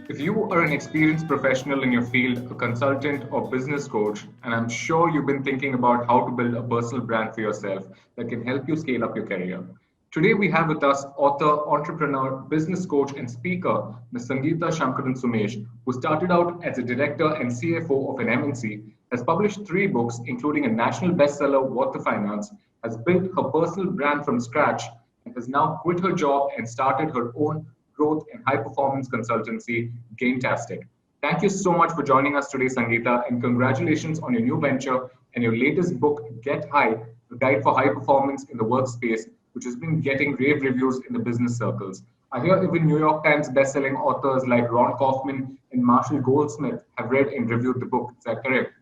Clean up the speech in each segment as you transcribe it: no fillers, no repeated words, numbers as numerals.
If you are an experienced professional in your field, a consultant or business coach, and I'm sure you've been thinking about how to build a personal brand for yourself that can help you scale up your career. Today we have with us author, entrepreneur, business coach, and speaker, Ms. Sangeeta Shankaran Sumesh, who started out as a director and CFO of an MNC, has published 3 books, including a national bestseller, What the Finance, has built her personal brand from scratch, and has now quit her job and started her own growth and high performance consultancy, Gaintastic. Thank you so much for joining us today, Sangeeta, and congratulations on your new venture and your latest book, Get High, a guide for high performance in the workspace, which has been getting rave reviews in the business circles. I hear even New York Times bestselling authors like Ron Kaufman and Marshall Goldsmith have read and reviewed the book. Is that correct?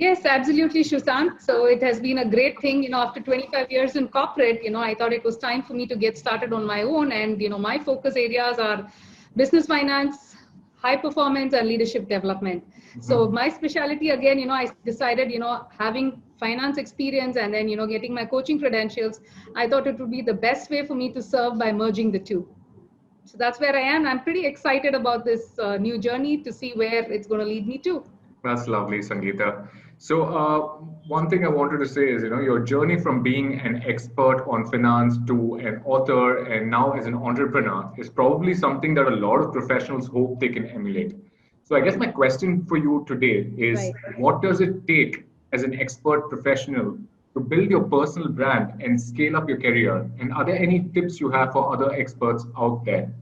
Yes, absolutely, Shusant. So it has been a great thing, after 25 years in corporate, I thought it was time for me to get started on my own. And, my focus areas are business finance, high performance and leadership development. So my specialty again, I decided, having finance experience and then, getting my coaching credentials, I thought it would be the best way for me to serve by merging the two. So that's where I am. I'm pretty excited about this new journey to see where it's going to lead me to. That's lovely, Sangeeta. So, one thing I wanted to say is, your journey from being an expert on finance to an author and now as an entrepreneur is probably something that a lot of professionals hope they can emulate. So, I guess my question for you today is, Right. what does it take as an expert professional to build your personal brand and scale up your career? And are there any tips you have for other experts out there?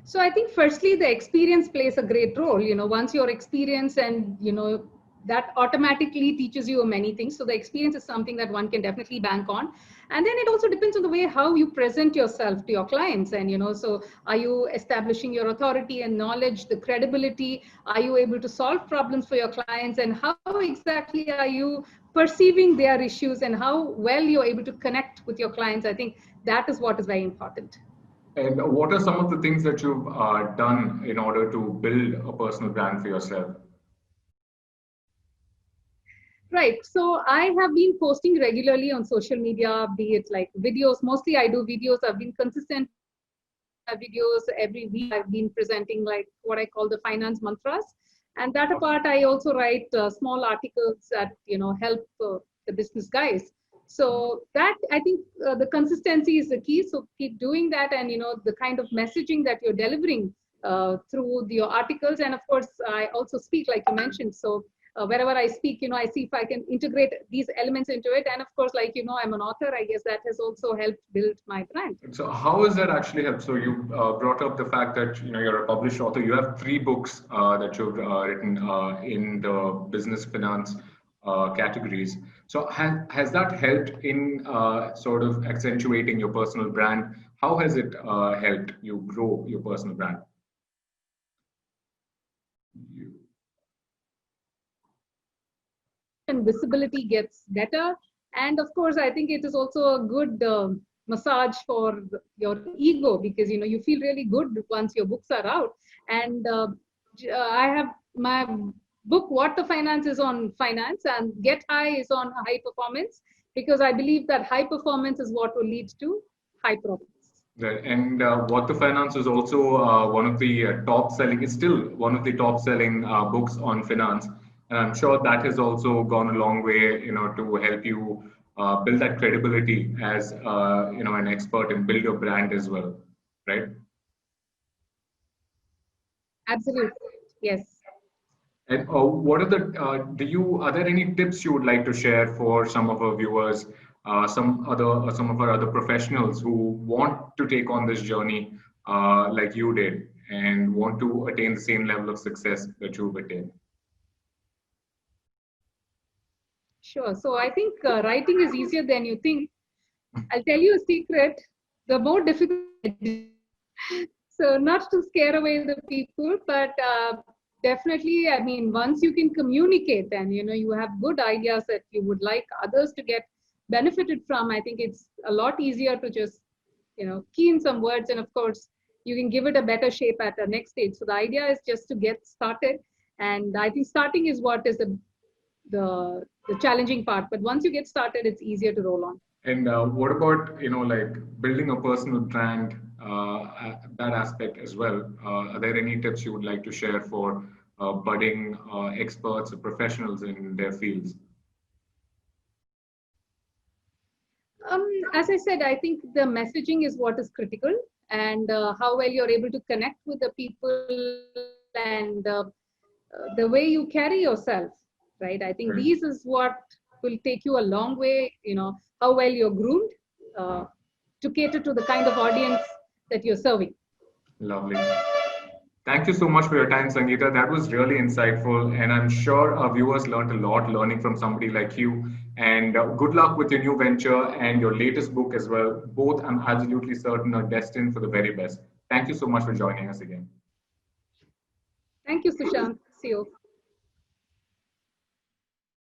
So I think firstly, the experience plays a great role. Once you're experienced and, that automatically teaches you many things. So the experience is something that one can definitely bank on. And then it also depends on the way how you present yourself to your clients. And, so are you establishing your authority and knowledge, the credibility? Are you able to solve problems for your clients? And how exactly are you perceiving their issues and how well you're able to connect with your clients? I think that is what is very important. And what are some of the things that you've done in order to build a personal brand for yourself? Right. So I have been posting regularly on social media, be it like videos. Mostly I do videos. I've been consistent videos every week. I've been presenting like what I call the finance mantras. And that apart, I also write small articles that, help the business guys. So that I think the consistency is the key. So keep doing that and, the kind of messaging that you're delivering through your articles. And of course, I also speak like you mentioned. So wherever I speak, I see if I can integrate these elements into it. And of course, like, I'm an author, I guess that has also helped build my brand. So how has that actually helped? So you brought up the fact that you're a published author. You have 3 books that you've written in the business finance categories. So has that helped in sort of accentuating your personal brand? How has it helped you grow your personal brand? You- And visibility gets better. And of course, I think it is also a good massage for your ego because you feel really good once your books are out. And I have my book, What the Finance, is on finance, and Get High is on high performance because I believe that high performance is what will lead to high profits. Right. And What the Finance is also one of the top selling, it's still one of the top selling books on finance. And I'm sure that has also gone a long way, to help you build that credibility as, an expert and build your brand as well. Right. Absolutely. Yes. And what are are there any tips you would like to share for some of our viewers, some of our other professionals who want to take on this journey like you did and want to attain the same level of success that you've attained? Sure. So I think writing is easier than you think. I'll tell you a secret. The more difficult, so not to scare away the people, but definitely, I mean, once you can communicate and you have good ideas that you would like others to get benefited from, I think it's a lot easier to just key in some words, and of course, you can give it a better shape at the next stage. So the idea is just to get started, and I think starting is what is the challenging part. But once you get started, it's easier to roll on. And what about, like building a personal brand, that aspect as well? Are there any tips you would like to share for budding experts or professionals in their fields? As I said, I think the messaging is what is critical, and how well you're able to connect with the people, and the way you carry yourself, right? I think Right. these is what will take you a long way. How well you're groomed uh, to cater to the kind of audience that you're serving. Lovely. Thank you so much for your time, Sangeeta. That was really insightful, and I'm sure our viewers learned a lot learning from somebody like you. And good luck with your new venture and your latest book as well. Both, I'm absolutely certain, are destined for the very best. Thank you so much for joining us again. Thank you, Sushant. See you.